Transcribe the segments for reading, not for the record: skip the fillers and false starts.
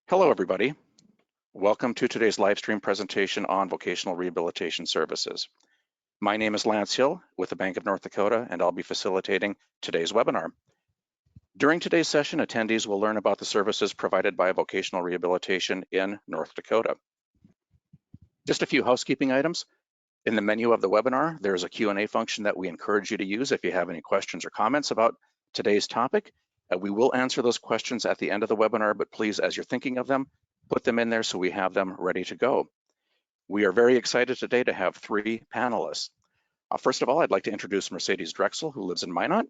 Hello, everybody. Welcome to today's live stream presentation on vocational rehabilitation services. My name is Lance Hill with the Bank of North Dakota, and I'll be facilitating today's webinar. During today's session, attendees will learn about the services provided by vocational rehabilitation in North Dakota. Just a few housekeeping items. In the menu of the webinar, there's a Q&A function that we encourage you to use if you have any questions or comments about today's topic. We will answer those questions at the end of the webinar, but please, as you're thinking of them, put them in there so we have them ready to go. We are very excited today to have three panelists. First of all, I'd like to introduce Mercedes Drexel, who lives in Minot.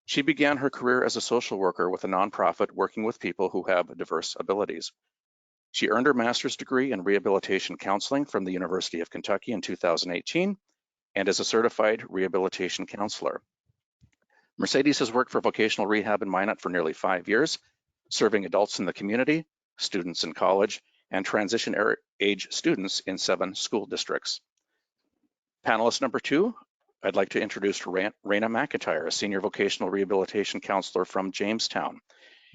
She began her career as a social worker with a nonprofit working with people who have diverse abilities. She earned her master's degree in rehabilitation counseling from the University of Kentucky in 2018 and is a certified rehabilitation counselor. Mercedes has worked for vocational rehab in Minot for nearly 5 years, serving adults in the community, students in college, and transition age students in 7 school districts. Panelist number 2, I'd like to introduce Raina McIntyre, a senior vocational rehabilitation counselor from Jamestown.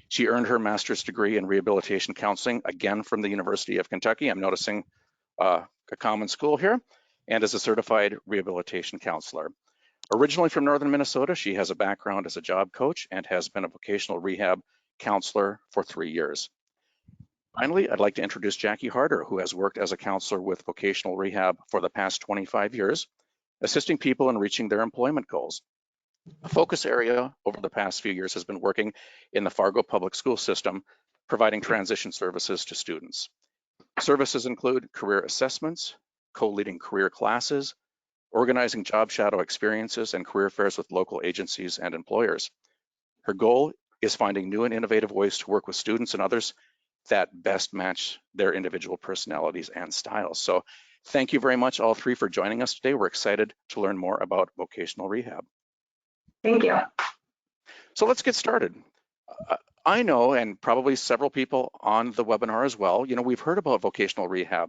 She earned her master's degree in rehabilitation counseling, again from the University of Kentucky. I'm noticing a common school here, and is a certified rehabilitation counselor. Originally from northern Minnesota, she has a background as a job coach and has been a vocational rehab counselor for 3 years. Finally, I'd like to introduce Jackie Harder, who has worked as a counselor with vocational rehab for the past 25 years, assisting people in reaching their employment goals. A focus area over the past few years has been working in the Fargo public school system, providing transition services to students. Services include career assessments, co-leading career classes, organizing job shadow experiences, and career fairs with local agencies and employers. Her goal is finding new and innovative ways to work with students and others that best match their individual personalities and styles. So thank you very much, all three, for joining us today. We're excited to learn more about vocational rehab. Thank you. So let's get started. I know, and probably several people on the webinar as well, we've heard about vocational rehab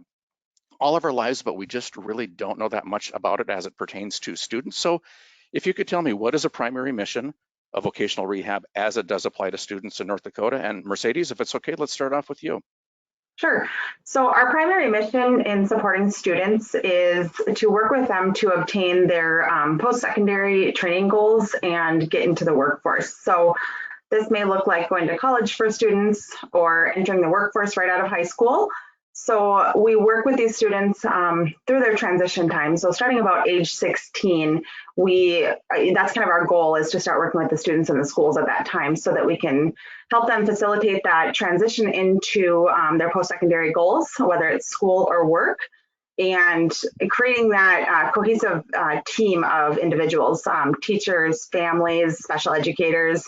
all of our lives, but we just really don't know that much about it as it pertains to students. So if you could tell me, what is a primary mission of vocational rehab as it does apply to students in North Dakota? And Mercedes, if it's okay, let's start off with you. Sure. So our primary mission in supporting students is to work with them to obtain their post-secondary training goals and get into the workforce. So this may look like going to college for students or entering the workforce right out of high school. So we work with these students through their transition time. So starting about age 16, that's kind of our goal, is to start working with the students in the schools at that time so that we can help them facilitate that transition into their post-secondary goals, whether it's school or work, and creating that cohesive team of individuals, teachers, families, special educators,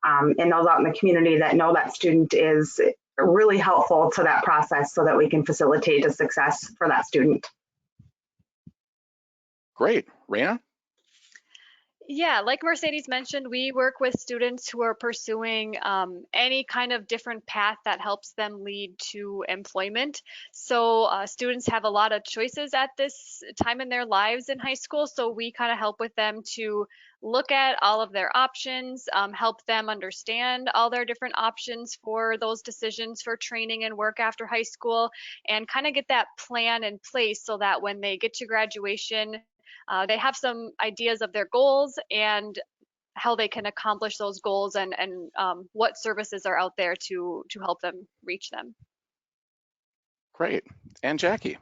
and those out in the community that know that student is really helpful to that process so that we can facilitate a success for that student. Great. Raina? Yeah, like Mercedes mentioned, we work with students who are pursuing any kind of different path that helps them lead to employment. So students have a lot of choices at this time in their lives in high school. So we kind of help with them to look at all of their options, help them understand all their different options for those decisions for training and work after high school, and kind of get that plan in place so that when they get to graduation, they have some ideas of their goals and how they can accomplish those goals, and what services are out there to help them reach them. Great. And Jackie?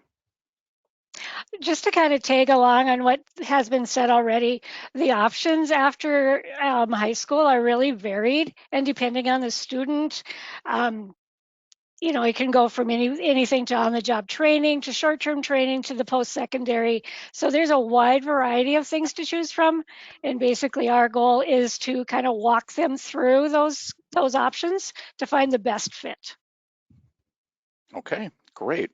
Just to kind of tag along on what has been said already, the options after high school are really varied, and depending on the student, it can go from anything to on-the-job training, to short-term training, to the post-secondary. So there's a wide variety of things to choose from. And basically our goal is to kind of walk them through those options to find the best fit. Okay, great.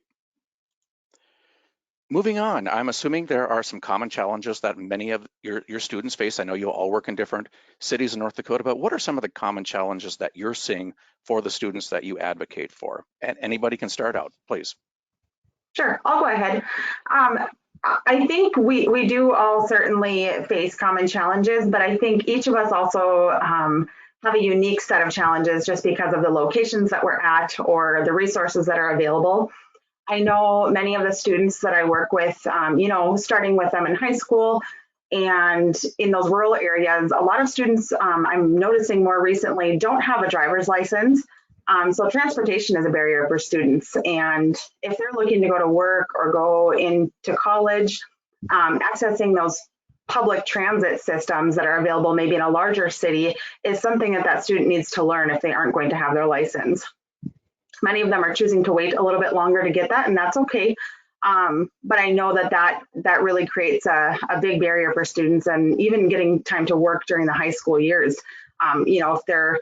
Moving on, I'm assuming there are some common challenges that many of your students face. I know you all work in different cities in North Dakota, but what are some of the common challenges that you're seeing for the students that you advocate for? And anybody can start out, please. Sure, I'll go ahead. I think we do all certainly face common challenges, but I think each of us also have a unique set of challenges just because of the locations that we're at or the resources that are available. I know many of the students that I work with, starting with them in high school and in those rural areas, a lot of students I'm noticing more recently don't have a driver's license. So transportation is a barrier for students. And if they're looking to go to work or go into college, accessing those public transit systems that are available maybe in a larger city is something that student needs to learn if they aren't going to have their license. Many of them are choosing to wait a little bit longer to get that, and that's okay. But I know that really creates a big barrier for students, and even getting time to work during the high school years. If they're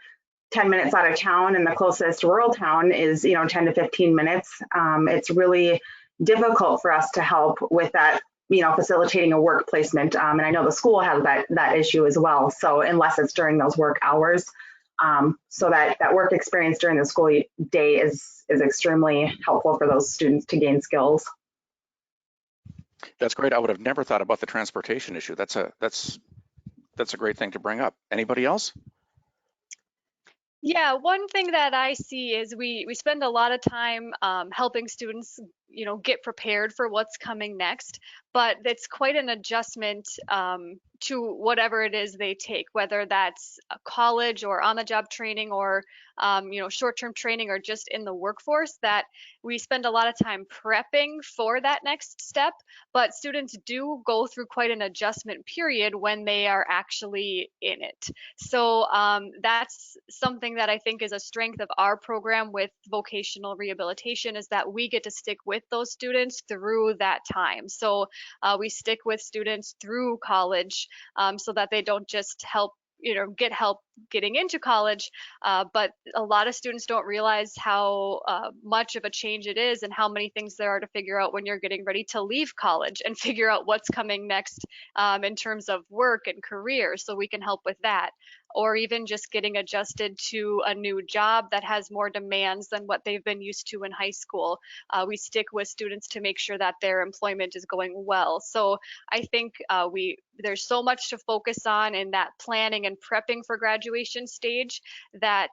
10 minutes out of town and the closest rural town is 10 to 15 minutes, it's really difficult for us to help with that, facilitating a work placement. And I know the school has that issue as well. So unless it's during those work hours, so that work experience during the school day is extremely helpful for those students to gain skills. That's great. I would have never thought about the transportation issue. That's a great thing to bring up. Anybody else? Yeah, one thing that I see is we spend a lot of time helping students, get prepared for what's coming next, but it's quite an adjustment to whatever it is they take, whether that's a college or on-the-job training or short-term training or just in the workforce, that we spend a lot of time prepping for that next step, but students do go through quite an adjustment period when they are actually in it. So that's something that I think is a strength of our program with vocational rehabilitation, is that we get to stick with those students through that time. So we stick with students through college so that they don't just get help getting into college, but a lot of students don't realize how much of a change it is and how many things there are to figure out when you're getting ready to leave college and figure out what's coming next in terms of work and career, so we can help with that. Or even just getting adjusted to a new job that has more demands than what they've been used to in high school. We stick with students to make sure that their employment is going well. So I think there's so much to focus on in that planning and prepping for graduation stage that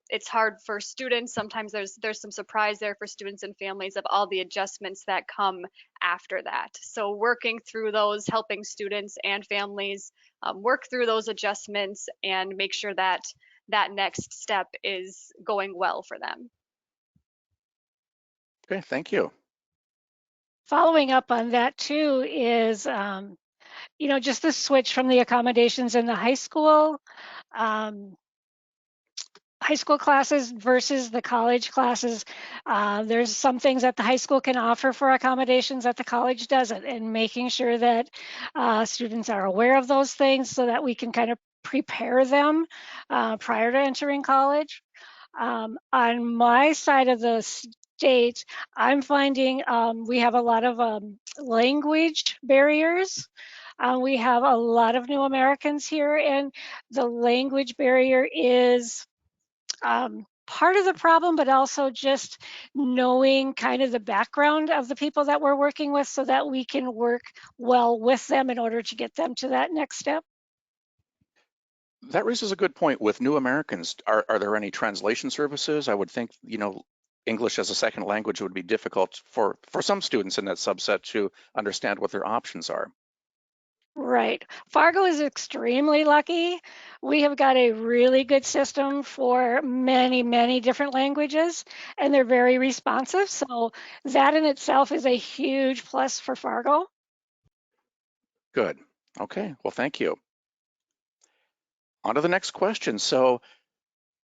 it's hard for students. Sometimes there's some surprise there for students and families of all the adjustments that come after that. So working through those, helping students and families work through those adjustments and make sure that that next step is going well for them. Okay, thank you. Following up on that too is, just the switch from the accommodations in the high school classes versus the college classes. There's some things that the high school can offer for accommodations that the college doesn't, and making sure that students are aware of those things so that we can kind of prepare them prior to entering college. On my side of the state, I'm finding we have a lot of language barriers. We have a lot of new Americans here, and the language barrier is part of the problem, but also just knowing kind of the background of the people that we're working with so that we can work well with them in order to get them to that next step. That raises a good point. With new Americans, are there any translation services? I would think, English as a second language would be difficult for some students in that subset to understand what their options are. Right. Fargo is extremely lucky. We have got a really good system for many, many different languages, and they're very responsive. So that in itself is a huge plus for Fargo. Good. Okay. Well, thank you. On to the next question. So,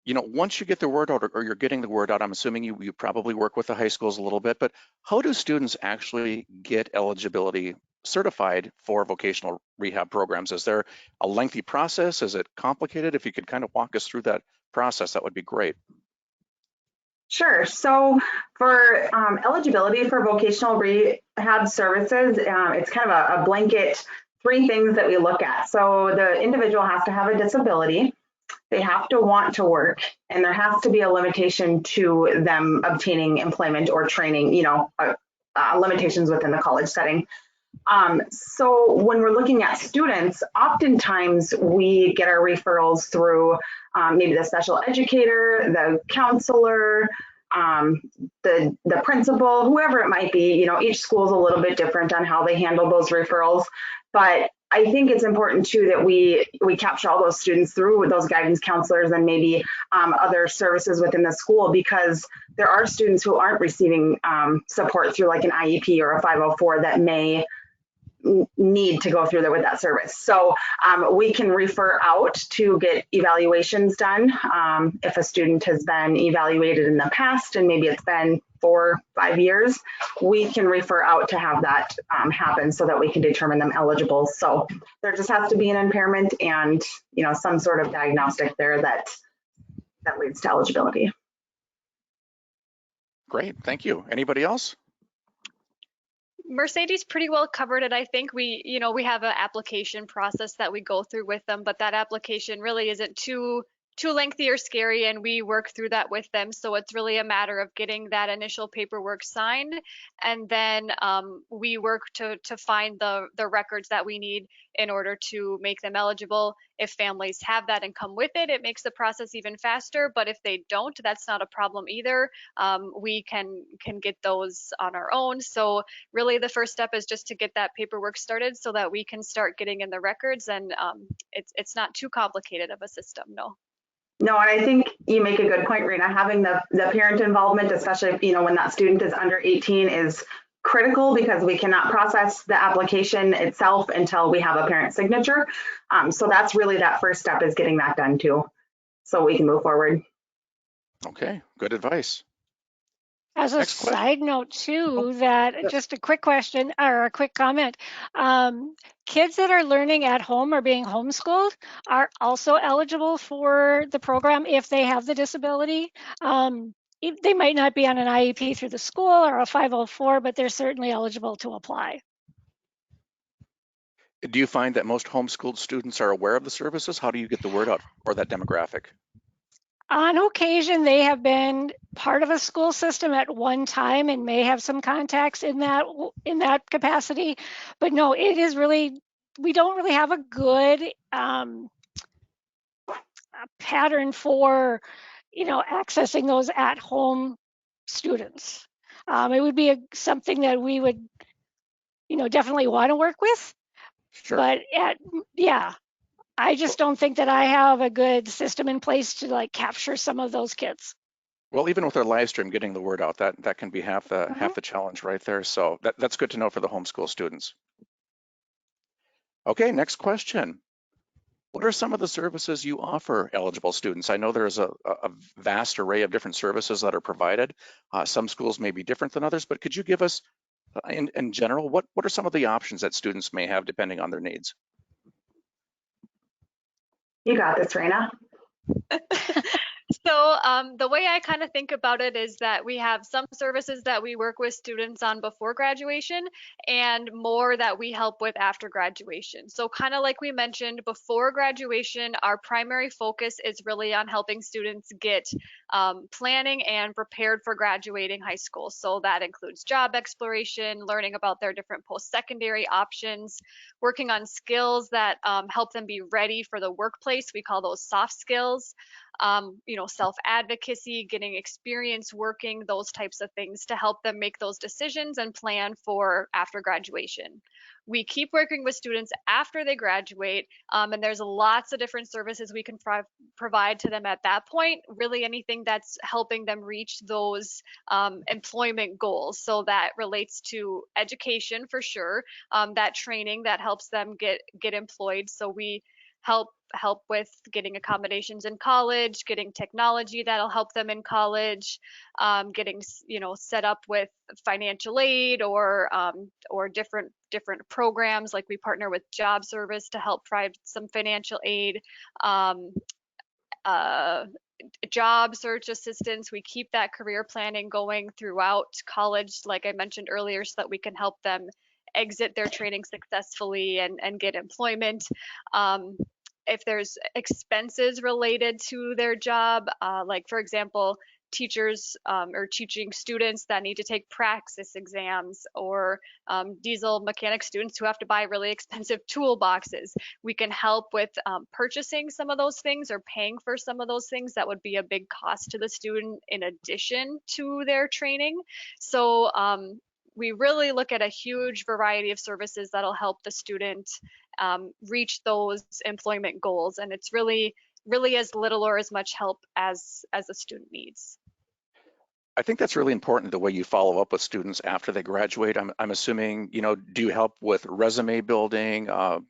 once you get the word out or you're getting the word out, I'm assuming you probably work with the high schools a little bit, but how do students actually get eligibility certified for vocational rehab programs? Is there a lengthy process? Is it complicated? If you could kind of walk us through that process, that would be great. Sure. So for eligibility for vocational rehab services, it's kind of a blanket 3 things that we look at. So the individual has to have a disability, they have to want to work, and there has to be a limitation to them obtaining employment or training, limitations within the college setting. So when we're looking at students, oftentimes we get our referrals through maybe the special educator, the counselor, the principal, whoever it might be. You know, each school is a little bit different on how they handle those referrals. But I think it's important too that we capture all those students through those guidance counselors and maybe other services within the school, because there are students who aren't receiving support through like an IEP or a 504 that may need to go through there with that service. So we can refer out to get evaluations done. If a student has been evaluated in the past and maybe it's been 4 or 5 years, we can refer out to have that happen so that we can determine them eligible. So there just has to be an impairment and, you know, some sort of diagnostic there that leads to eligibility. Great, thank you. Anybody else? Mercedes pretty well covered it. I think we have an application process that we go through with them, but that application really isn't too lengthy or scary, and we work through that with them. So it's really a matter of getting that initial paperwork signed, and then we work to find the records that we need in order to make them eligible. If families have that and come with it, it makes the process even faster. But if they don't, that's not a problem either. We can get those on our own. So really the first step is just to get that paperwork started so that we can start getting in the records, and it's not too complicated of a system, no. No, and I think you make a good point, Rena. Having the parent involvement, especially if, you know, when that student is under 18, is critical, because we cannot process the application itself until we have a parent signature. So that's really that first step, is getting that done too, so we can move forward. Okay, good advice. As a Next question. side note too, that just a quick question or a quick comment, kids that are learning at home or being homeschooled are also eligible for the program if they have the disability. They might not be on an IEP through the school or a 504, but they're certainly eligible to apply. Do you find that most homeschooled students are aware of the services? How do you get the word out for that demographic? On occasion, they have been part of a school system at one time and may have some contacts in that capacity. But no, it is really, we don't really have a good pattern for, you know, accessing those at-home students. It would be something that we would, you know, definitely want to work with. Sure. But yeah, I just don't think that I have a good system in place to like capture some of those kids. Well, even with our live stream, getting the word out, that can be half the challenge right there. So that's good to know for the homeschool students. Okay, next question. What are some of the services you offer eligible students? I know there's a vast array of different services that are provided. Some schools may be different than others, but could you give us, in general, what are some of the options that students may have depending on their needs? You got this, Rena. So the way I kind of think about it is that we have some services that we work with students on before graduation, and more that we help with after graduation. So kind of like we mentioned, before graduation, our primary focus is really on helping students get planning and prepared for graduating high school. So that includes job exploration, learning about their different post-secondary options, working on skills that help them be ready for the workplace. We call those soft skills. You know, self-advocacy, getting experience working, those types of things to help them make those decisions and plan for after graduation. We keep working with students after they graduate, and there's lots of different services we can provide to them at that point, really anything that's helping them reach those employment goals. So that relates to education for sure, that training that helps them get employed. So we help with getting accommodations in college, getting technology that'll help them in college, getting set up with financial aid or different programs. Like we partner with Job Service to help provide some financial aid. Job search assistance. We keep that career planning going throughout college, like I mentioned earlier, so that we can help them exit their training successfully and get employment. If there's expenses related to their job, like for example, teachers or teaching students that need to take praxis exams, or diesel mechanic students who have to buy really expensive toolboxes. We can help with purchasing some of those things or paying for some of those things that would be a big cost to the student in addition to their training. So we really look at a huge variety of services that'll help the student reach those employment goals. And it's really as little or as much help as the student needs. I think that's really important, the way you follow up with students after they graduate. I'm assuming, do you help with resume building? How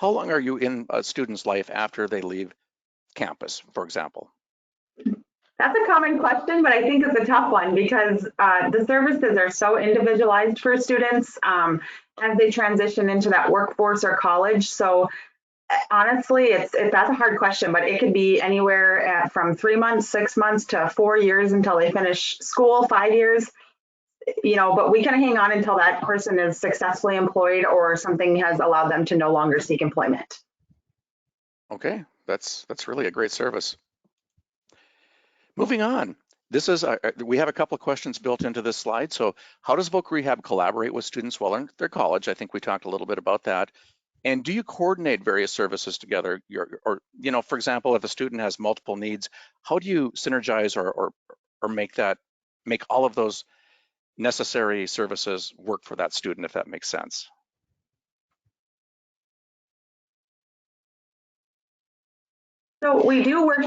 long are you in a student's life after they leave campus, for example? That's a common question, but I think it's a tough one because the services are so individualized for students as they transition into that workforce or college. So honestly, that's a hard question, but it could be anywhere from 3 months, 6 months to 4 years until they finish school, 5 years. But we can hang on until that person is successfully employed or something has allowed them to no longer seek employment. Okay, that's really a great service. Moving on, we have a couple of questions built into this slide. So how does Voc Rehab collaborate with students while in their college? I think we talked a little bit about that. And do you coordinate various services together? For example, if a student has multiple needs, how do you synergize or make all of those necessary services work for that student, if that makes sense? So we do work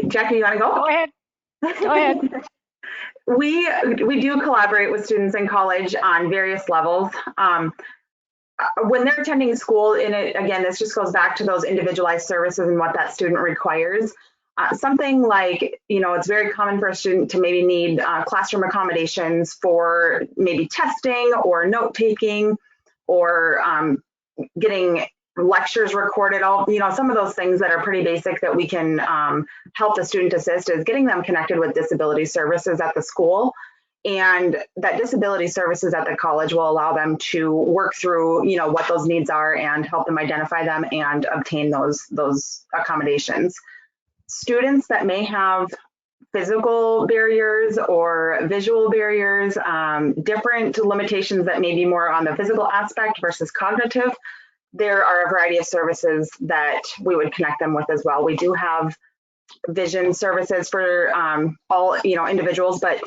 Jackie, you want to go? Go ahead. Go ahead. We do collaborate with students in college on various levels. When they're attending school, again, this just goes back to those individualized services and what that student requires. Something like, it's very common for a student to maybe need classroom accommodations for maybe testing or note taking or getting lectures recorded, some of those things that are pretty basic that we can help the student assist is getting them connected with disability services at the school. And that disability services at the college will allow them to work through, what those needs are and help them identify them and obtain those accommodations. Students that may have physical barriers or visual barriers, different limitations that may be more on the physical aspect versus cognitive, there are a variety of services that we would connect them with as well. We do have vision services for all individuals, but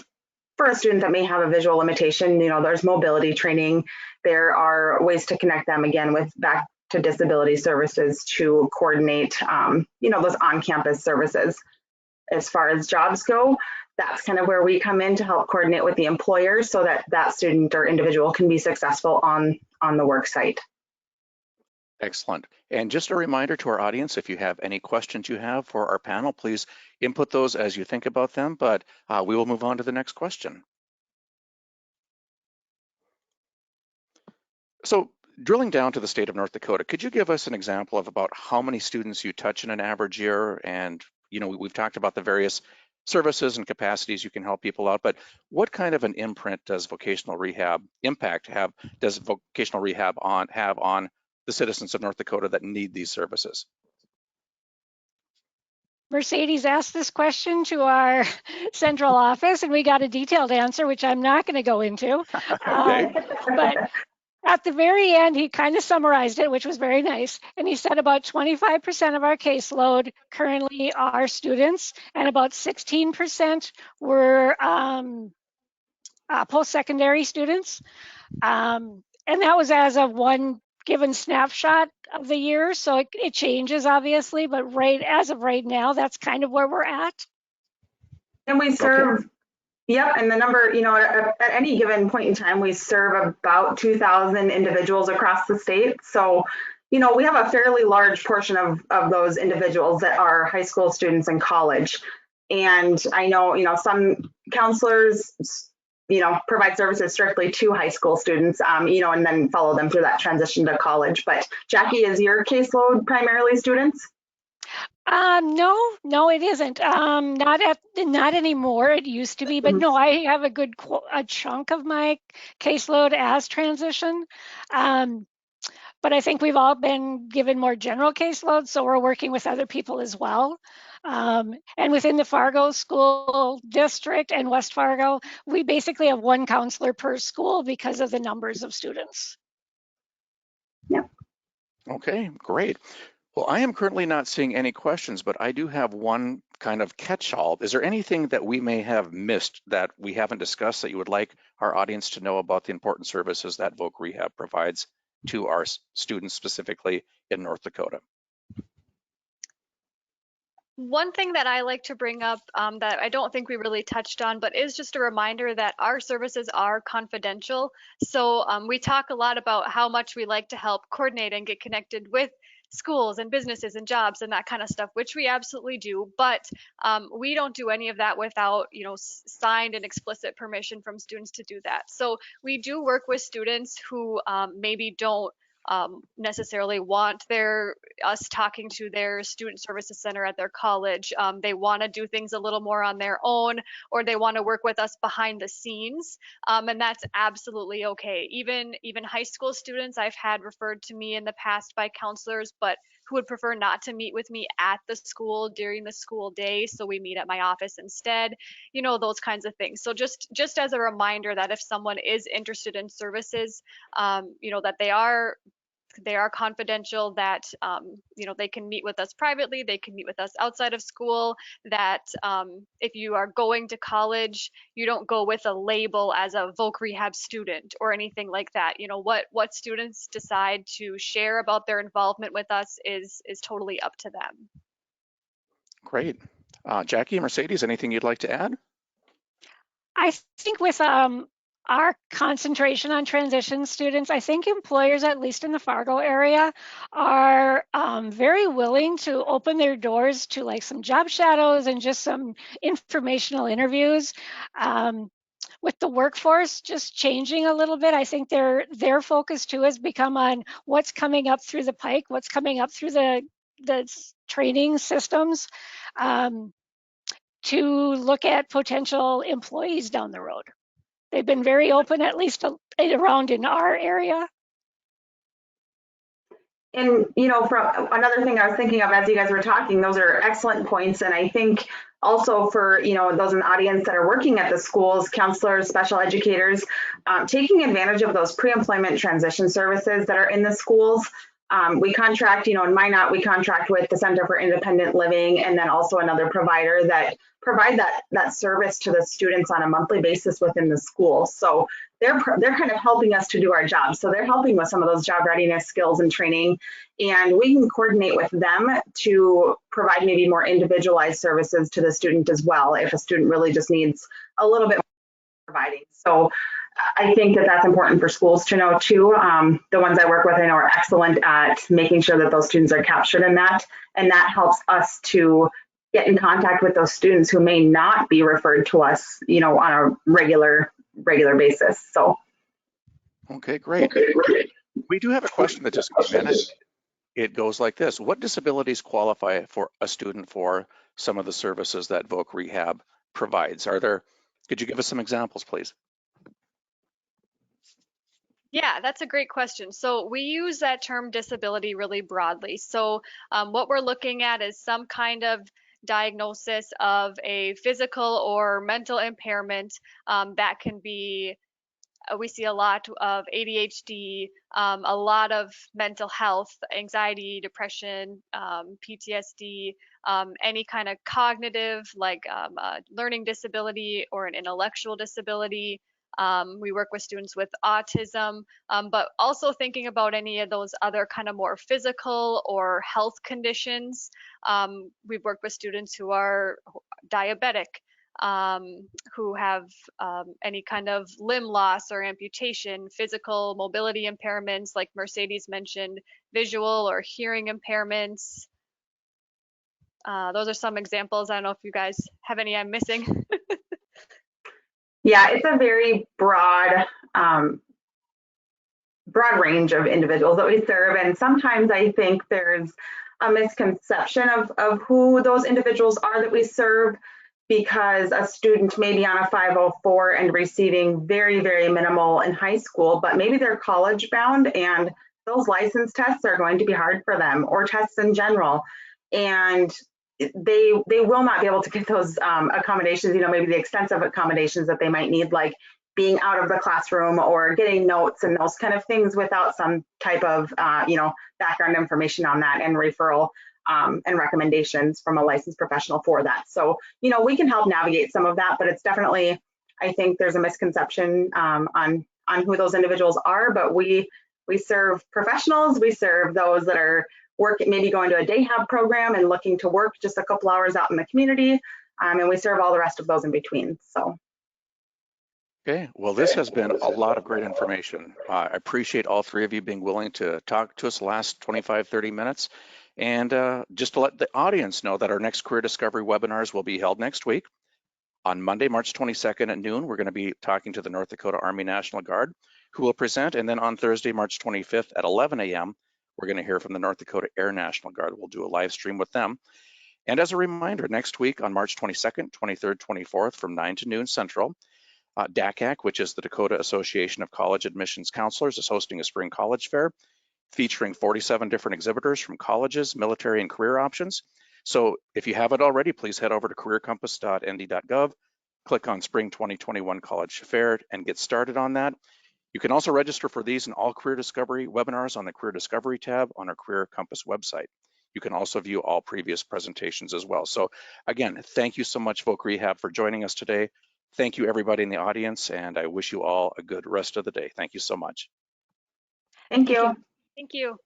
for a student that may have a visual limitation, there's mobility training. There are ways to connect them again with back to disability services to coordinate those on-campus services. As far as jobs go, that's kind of where we come in to help coordinate with the employer so that that student or individual can be successful on the work site. Excellent. And just a reminder to our audience, if you have any questions you have for our panel, please input those as you think about them, but we will move on to the next question. So drilling down to the state of North Dakota, could you give us an example of about how many students you touch in an average year? And, we've talked about the various services and capacities you can help people out, but what kind of an imprint does vocational rehab have on the citizens of North Dakota that need these services? Mercedes asked this question to our central office, and we got a detailed answer, which I'm not going to go into. Okay. But at the very end, he kind of summarized it, which was very nice. And he said about 25% of our caseload currently are students, and about 16% were post-secondary students. And that was as of one given snapshot of the year. So it changes, obviously, but as of right now, that's kind of where we're at. And we serve, okay. Yep, and the number, at any given point in time, we serve about 2,000 individuals across the state. So, we have a fairly large portion of those individuals that are high school students in college. And I know, some counselors, provide services strictly to high school students, and then follow them through that transition to college. But Jackie, is your caseload primarily students? No, it isn't. Not anymore. It used to be, but no, I have a chunk of my caseload as transition. but I think we've all been given more general caseloads, so we're working with other people as well. And within the Fargo School District and West Fargo, we basically have one counselor per school because of the numbers of students. Yeah. Okay, great. Well, I am currently not seeing any questions, but I do have one kind of catch-all. Is there anything that we may have missed that we haven't discussed that you would like our audience to know about the important services that Voc Rehab provides to our students specifically in North Dakota? One thing that I like to bring up that I don't think we really touched on, but is just a reminder that our services are confidential. So we talk a lot about how much we like to help coordinate and get connected with schools and businesses and jobs and that kind of stuff, which we absolutely do. But we don't do any of that without, signed and explicit permission from students to do that. So we do work with students who maybe don't necessarily want us talking to their student services center at their college. They want to do things a little more on their own, or they want to work with us behind the scenes, and that's absolutely okay. Even high school students I've had referred to me in the past by counselors, but who would prefer not to meet with me at the school during the school day, so we meet at my office instead. Those kinds of things. So just as a reminder that if someone is interested in services, that they are confidential, that they can meet with us privately, they can meet with us outside of school, that if you are going to college, you don't go with a label as a Voc Rehab student or anything like that. What students decide to share about their involvement with us is totally up to them. Great. Jackie, Mercedes, anything you'd like to add? I think with our concentration on transition students, I think employers, at least in the Fargo area, are very willing to open their doors to like some job shadows and just some informational interviews. With the workforce just changing a little bit, I think their focus too has become on what's coming up through the pike, what's coming up through the training systems. To look at potential employees down the road. They've been very open, at least around in our area. And, from another thing I was thinking of as you guys were talking, those are excellent points. And I think also for, those in the audience that are working at the schools, counselors, special educators, taking advantage of those pre-employment transition services that are in the schools. We contract, in Minot, we contract with the Center for Independent Living, and then also another provider that provide that service to the students on a monthly basis within the school. So they're kind of helping us to do our job. So they're helping with some of those job readiness skills and training, and we can coordinate with them to provide maybe more individualized services to the student as well, if a student really just needs a little bit more providing. So I think that that's important for schools to know too. The ones I work with, I know, are excellent at making sure that those students are captured in that, and that helps us to get in contact with those students who may not be referred to us, on a regular basis. So. Okay, great. We do have a question that just came in. It goes like this: what disabilities qualify for a student for some of the services that Voc Rehab provides? Could you give us some examples, please? Yeah, that's a great question. So we use that term disability really broadly. So what we're looking at is some kind of diagnosis of a physical or mental impairment that can be, we see a lot of ADHD, a lot of mental health, anxiety, depression, PTSD, any kind of cognitive, like a learning disability or an intellectual disability. We work with students with autism, but also thinking about any of those other kind of more physical or health conditions. We've worked with students who are diabetic, who have any kind of limb loss or amputation, physical mobility impairments, like Mercedes mentioned, visual or hearing impairments. Those are some examples. I don't know if you guys have any I'm missing. Yeah, it's a very broad range of individuals that we serve. And sometimes I think there's a misconception of who those individuals are that we serve, because a student may be on a 504 and receiving very, very minimal in high school, but maybe they're college bound and those license tests are going to be hard for them, or tests in general. And they will not be able to get those accommodations, maybe the extensive accommodations that they might need, like being out of the classroom or getting notes and those kind of things, without some type of, background information on that and referral and recommendations from a licensed professional for that. So, we can help navigate some of that, but it's definitely, I think there's a misconception on who those individuals are, but we serve professionals, we serve those that are maybe going to a day hab program and looking to work just a couple hours out in the community, and we serve all the rest of those in between. So. Okay, well, this has been a lot of great information. I appreciate all three of you being willing to talk to us the last 25, 30 minutes. And just to let the audience know that our next Career Discovery webinars will be held next week. On Monday, March 22nd at noon, we're going to be talking to the North Dakota Army National Guard, who will present. And then on Thursday, March 25th at 11 a.m., we're going to hear from the North Dakota Air National Guard. We'll do a live stream with them. And as a reminder, next week on March 22nd, 23rd, 24th from 9 to noon Central, DACAC, which is the Dakota Association of College Admissions Counselors, is hosting a spring college fair featuring 47 different exhibitors from colleges, military, and career options. So if you haven't already, please head over to careercompass.nd.gov, click on Spring 2021 College Fair, and get started on that. You can also register for these and all Career Discovery webinars on the Career Discovery tab on our Career Compass website. You can also view all previous presentations as well. So again, thank you so much, Voc Rehab, for joining us today. Thank you, everybody in the audience, and I wish you all a good rest of the day. Thank you so much. Thank you. Thank you.